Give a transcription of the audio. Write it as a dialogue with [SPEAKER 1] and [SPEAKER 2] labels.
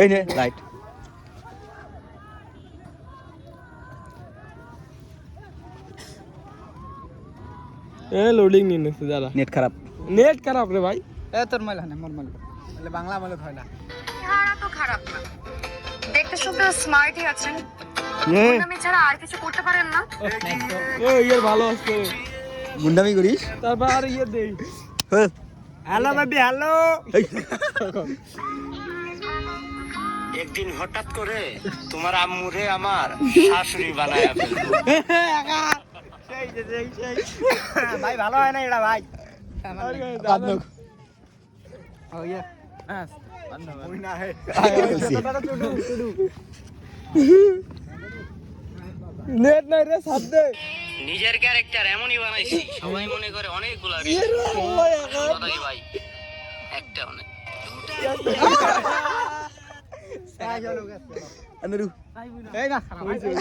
[SPEAKER 1] এই নে light
[SPEAKER 2] loading নিয়ে নিচ্ছে যারা
[SPEAKER 1] নেট খারাপ
[SPEAKER 2] রে ভাই
[SPEAKER 3] তোর মাইল হয় না মোর মাইল তাহলে বাংলা মাইল হয় না
[SPEAKER 4] চেহারা তো খারাপ না, দেখতে শুনতে স্মার্টই আছেন, আমি ছাড়া আর কিছু করতে পারেন না।
[SPEAKER 2] ইয়ে ভালো আছে
[SPEAKER 1] গুন্ডামি করিস
[SPEAKER 2] তারপর আর ইয়ে দেই
[SPEAKER 3] হ্যালো বেবি হ্যালো
[SPEAKER 5] একদিন হঠাৎ করে তোমার আম্মুরে আমার শাশুড়ি বানায় ফেলবো।
[SPEAKER 3] ভাই ভালো হয় না এটা ভাই
[SPEAKER 2] নেট নাই রে সাথ দে
[SPEAKER 5] নিজের ক্যারেক্টার এমনই বানাইছি সবাই মনে করে অনেকগুলা ভাই একটা অনেক
[SPEAKER 1] আনুরু
[SPEAKER 3] এই না